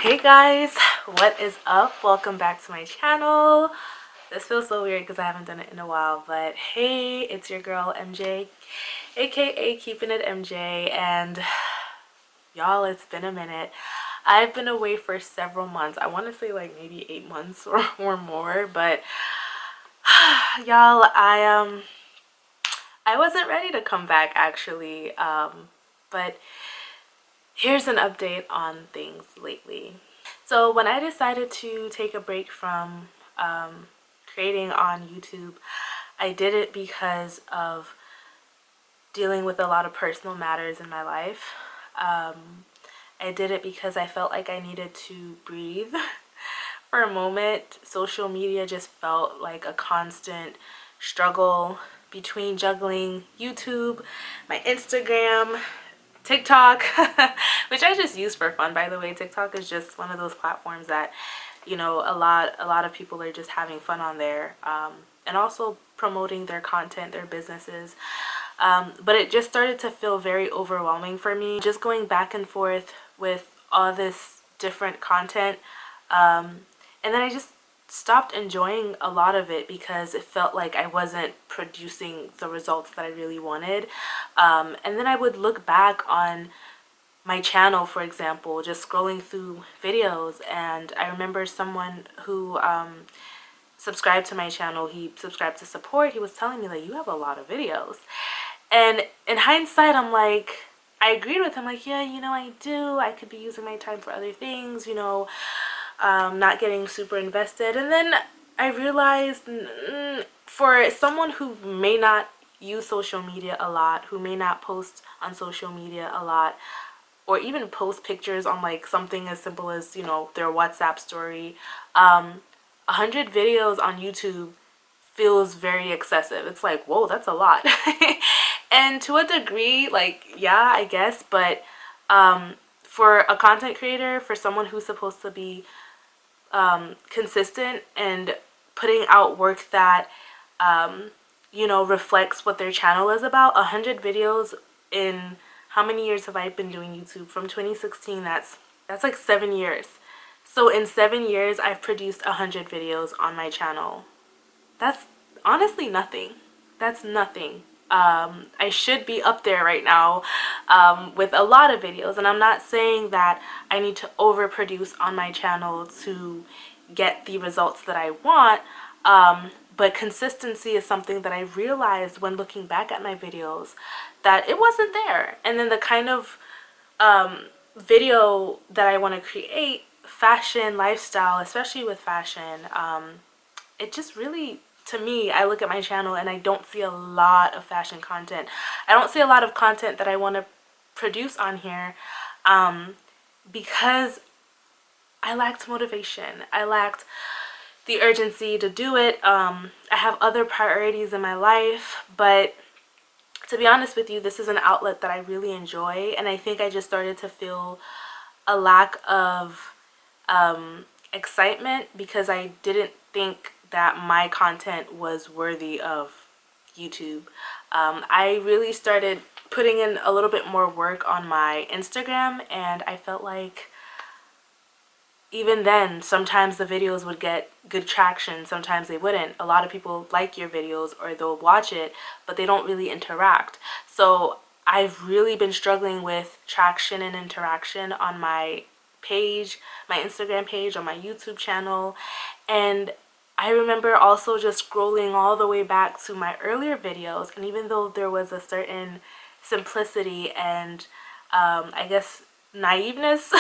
Hey guys, what is up? Welcome back to my channel. This feels so weird because I haven't done it in a while, but hey, it's your girl MJ, aka Keeping It MJ, and y'all, it's been a minute. I've been away for several months. I want to say like maybe 8 months or more, but y'all, I wasn't ready to come back actually, but here's an update on things lately. So when I decided to take a break from creating on YouTube, I did it because of dealing with a lot of personal matters in my life. I did it because I felt like I needed to breathe for a moment. Social media just felt like a constant struggle between juggling YouTube, my Instagram, TikTok, which I just use for fun, by the way. TikTok is just one of those platforms that, a lot of people are just having fun on there, and also promoting their content, their businesses. But it just started to feel very overwhelming for me, just going back and forth with all this different content. And then I just stopped enjoying a lot of it because it felt like I wasn't producing the results that I really wanted. And then I would look back on my channel, for example, just scrolling through videos, and I remember someone who subscribed to my channel, he subscribed to support, he was telling me like, you have a lot of videos. And in hindsight, I'm like, I agreed with him, like, yeah, I do. I could be using my time for other things, not getting super invested. And then I realized, for someone who may not use social media a lot, who may not post on social media a lot, or even post pictures on like something as simple as, their WhatsApp story, 100 videos on YouTube feels very excessive. It's like, whoa, that's a lot. And to a degree, like, yeah, I guess, but for a content creator, for someone who's supposed to be consistent and putting out work that reflects what their channel is about, 100 videos in how many years have I been doing YouTube? From 2016, that's like 7 years. So in 7 years, I've produced 100 videos on my channel. That's honestly nothing. That's nothing. I should be up there right now with a lot of videos, and I'm not saying that I need to overproduce on my channel to get the results that I want, but consistency is something that I realized when looking back at my videos that it wasn't there. And then the kind of video that I want to create, fashion, lifestyle, especially with fashion, it just really, to me, I look at my channel and I don't see a lot of fashion content. I don't see a lot of content that I want to produce on here because I lacked motivation. I lacked the urgency to do it. I have other priorities in my life, but to be honest with you, this is an outlet that I really enjoy, and I think I just started to feel a lack of excitement because I didn't think that my content was worthy of YouTube. I really started putting in a little bit more work on my Instagram, and I felt like even then, sometimes the videos would get good traction, sometimes they wouldn't. A lot of people like your videos or they'll watch it, but they don't really interact. So I've really been struggling with traction and interaction on my page, my Instagram page, on my YouTube channel. And I remember also just scrolling all the way back to my earlier videos, and even though there was a certain simplicity and I guess naiveness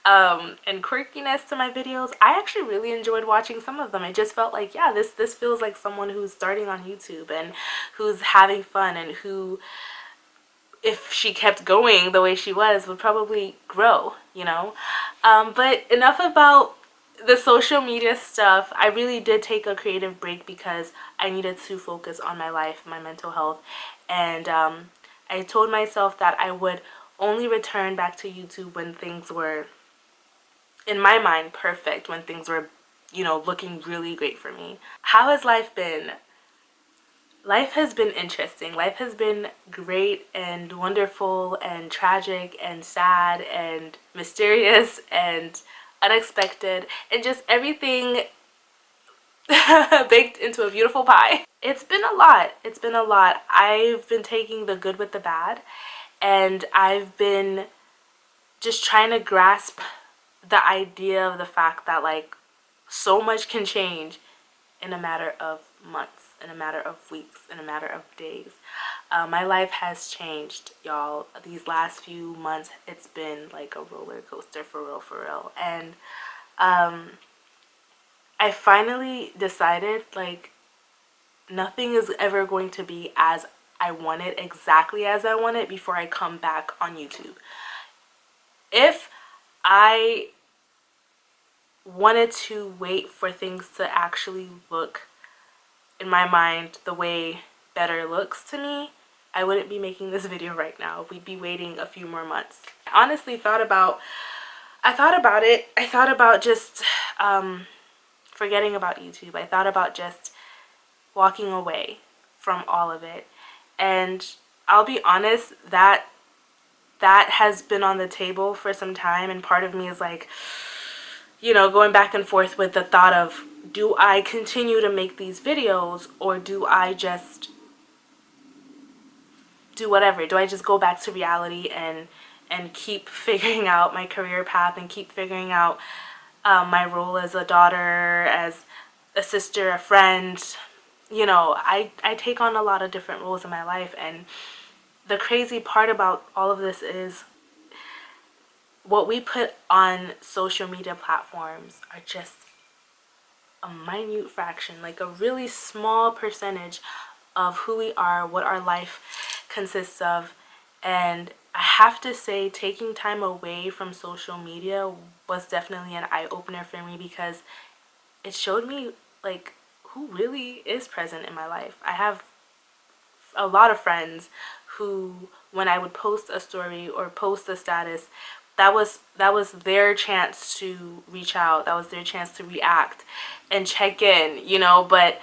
and quirkiness to my videos, I actually really enjoyed watching some of them. It just felt like, yeah, this feels like someone who's starting on YouTube and who's having fun, and who, if she kept going the way she was, would probably grow, but enough about the social media stuff. I really did take a creative break because I needed to focus on my life, my mental health, and I told myself that I would only return back to YouTube when things were, in my mind, perfect, when things were, looking really great for me. How has life been? life has been interesting. Life has been great and wonderful and tragic and sad and mysterious and unexpected and just everything baked into a beautiful pie. It's been a lot. It's been a lot. I've been taking the good with the bad, and I've been just trying to grasp the idea of the fact that like so much can change in a matter of months, in a matter of weeks, in a matter of days. My life has changed, y'all. These last few months, it's been like a roller coaster for real, for real. And I finally decided like nothing is ever going to be as I want it, exactly as I want it, before I come back on YouTube. If I wanted to wait for things to actually look in my mind the way better looks to me, I wouldn't be making this video right now. We'd be waiting a few more months. I honestly thought about it. I thought about just forgetting about YouTube. I thought about just walking away from all of it. And I'll be honest, that has been on the table for some time, and part of me is like, you know, going back and forth with the thought of, do I continue to make these videos, or do I just do whatever? Do I just go back to reality and keep figuring out my career path and keep figuring out my role as a daughter, as a sister, a friend? You know, I take on a lot of different roles in my life, and the crazy part about all of this is what we put on social media platforms are just a minute fraction, like a really small percentage of who we are, what our life consists of. And I have to say, taking time away from social media was definitely an eye-opener for me, because it showed me like who really is present in my life. I have a lot of friends who, when I would post a story or post a status, that was their chance to reach out. That was their chance to react and check in, you know. But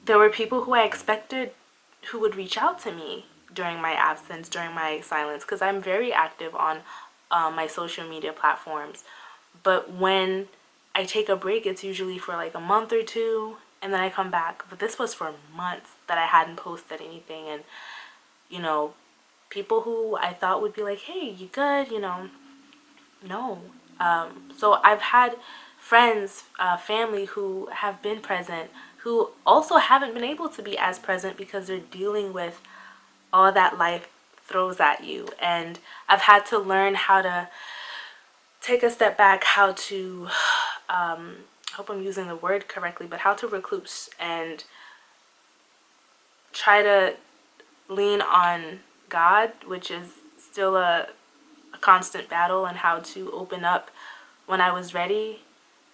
there were people who I expected who would reach out to me during my absence, during my silence, because I'm very active on my social media platforms. But when I take a break, it's usually for like a month or two, and then I come back. But this was for months that I hadn't posted anything. And, you know, people who I thought would be like, hey, you good, you know, no. So I've had friends, family who have been present, who also haven't been able to be as present because they're dealing with all that life throws at you. And I've had to learn how to take a step back, how to, I hope I'm using the word correctly, but how to recluse and try to lean on God, which is still a constant battle, and how to open up when I was ready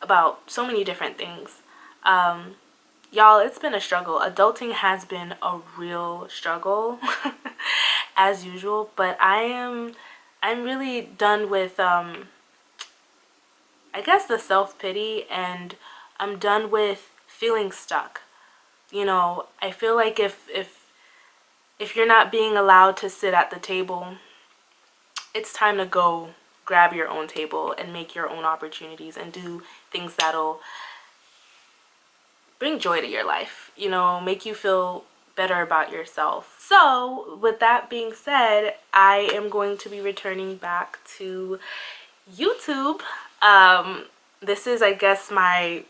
about so many different things. Y'all, it's been a struggle. Adulting has been a real struggle as usual, but I'm really done with I guess the self-pity, and I'm done with feeling stuck. You know, I feel like if you're not being allowed to sit at the table, it's time to go grab your own table and make your own opportunities and do things that'll bring joy to your life, you know, make you feel better about yourself. So with that being said, I am going to be returning back to YouTube. This is, I guess, my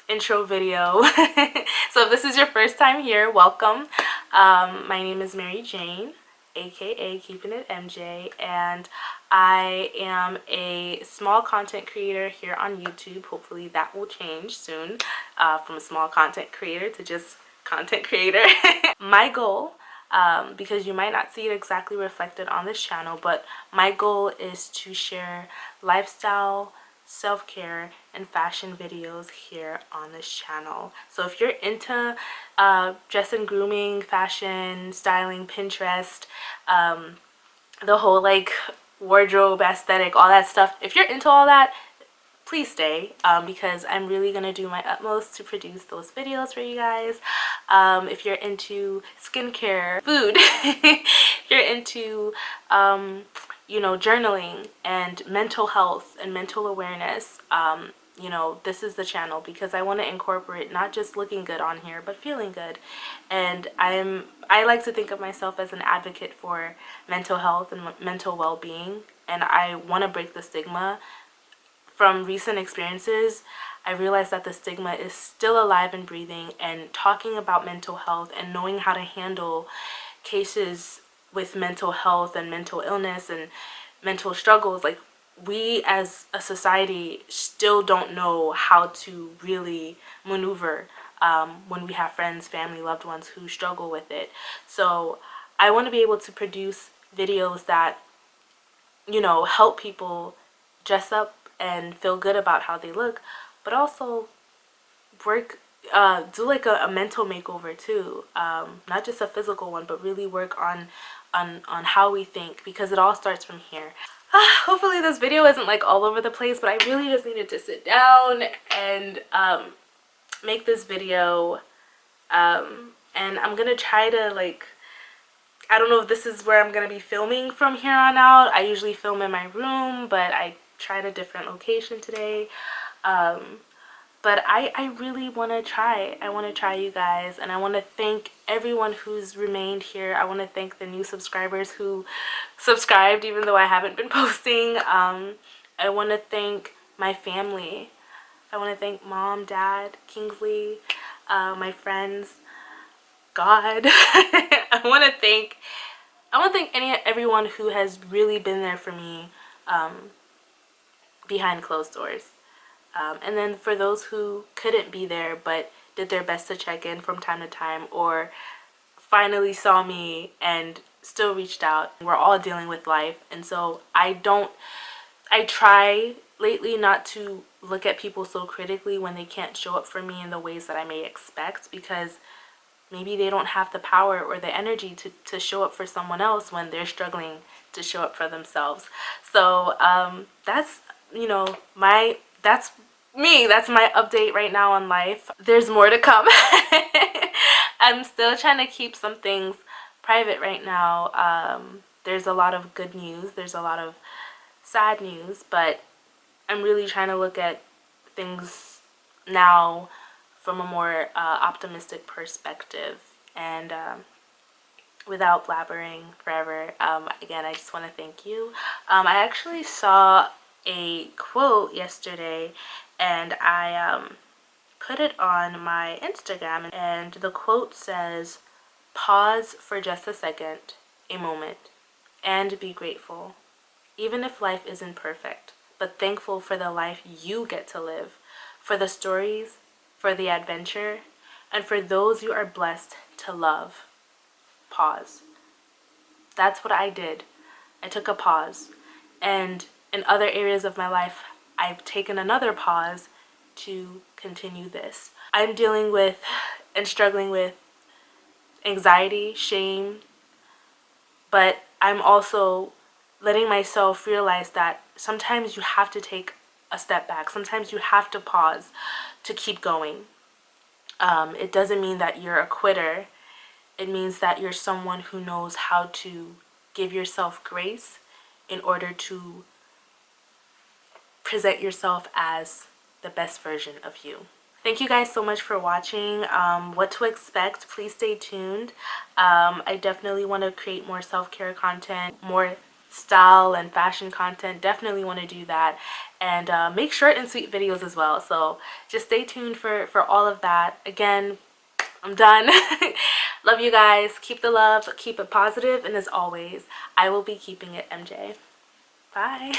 intro video. So if this is your first time here, welcome. My name is Maryjane, aka Keeping It MJ, and I am a small content creator here on YouTube. Hopefully that will change soon, from a small content creator to just content creator. My goal, because you might not see it exactly reflected on this channel, but my goal is to share lifestyle, self-care, and fashion videos here on this channel. So if you're into dress and grooming, fashion, styling, Pinterest, the whole like wardrobe aesthetic, all that stuff, if you're into all that, please stay, because I'm really gonna do my utmost to produce those videos for you guys. If you're into skincare, food, if you're into you know, journaling and mental health and mental awareness, you know, this is the channel, because I want to incorporate not just looking good on here, but feeling good. And I like to think of myself as an advocate for mental health and mental well-being, and I want to break the stigma. From recent experiences, I realized that the stigma is still alive and breathing, and talking about mental health and knowing how to handle cases with mental health and mental illness and mental struggles, like, we as a society still don't know how to really maneuver when we have friends, family, loved ones who struggle with it. So I want to be able to produce videos that, you know, help people dress up and feel good about how they look, but also work, do like a mental makeover too, not just a physical one, but really work on how we think, because it all starts from here. Hopefully this video isn't like all over the place, but I really just needed to sit down and make this video, and I'm gonna try to, like, I don't know if this is where I'm gonna be filming from here on out. I usually film in my room, but I tried a different location today. But I really want to try. I want to try, you guys, and I want to thank everyone who's remained here. I want to thank the new subscribers who subscribed even though I haven't been posting. I want to thank my family. I want to thank Mom, Dad, Kingsley, my friends, God. I want to thank everyone who has really been there for me behind closed doors. And then for those who couldn't be there but did their best to check in from time to time, or finally saw me and still reached out. We're all dealing with life, and so I try lately not to look at people so critically when they can't show up for me in the ways that I may expect, because maybe they don't have the power or the energy to show up for someone else when they're struggling to show up for themselves. So that's, you know, that's me. That's my update right now on life. There's more to come. I'm still trying to keep some things private right now. There's a lot of good news. There's a lot of sad news, but I'm really trying to look at things now from a more optimistic perspective, and without blabbering forever, again, I just want to thank you. I actually saw a quote yesterday, and I put it on my Instagram, and the quote says, "Pause for just a second, a moment, and be grateful, even if life isn't perfect, but thankful for the life you get to live, for the stories, for the adventure, and for those you are blessed to love." Pause. That's what I did. I took a pause, and in other areas of my life, I've taken another pause to continue this. I'm dealing with and struggling with anxiety, shame, but I'm also letting myself realize that sometimes you have to take a step back. Sometimes you have to pause to keep going. It doesn't mean that you're a quitter. It means that you're someone who knows how to give yourself grace in order to present yourself as the best version of you. Thank you guys so much for watching. What to expect, please stay tuned. I definitely want to create more self-care content, more style and fashion content. Definitely want to do that, and make short and sweet videos as well. So just stay tuned for all of that. Again, I'm done. Love you guys. Keep the love, keep it positive, and as always, I will be keeping it MJ. Bye.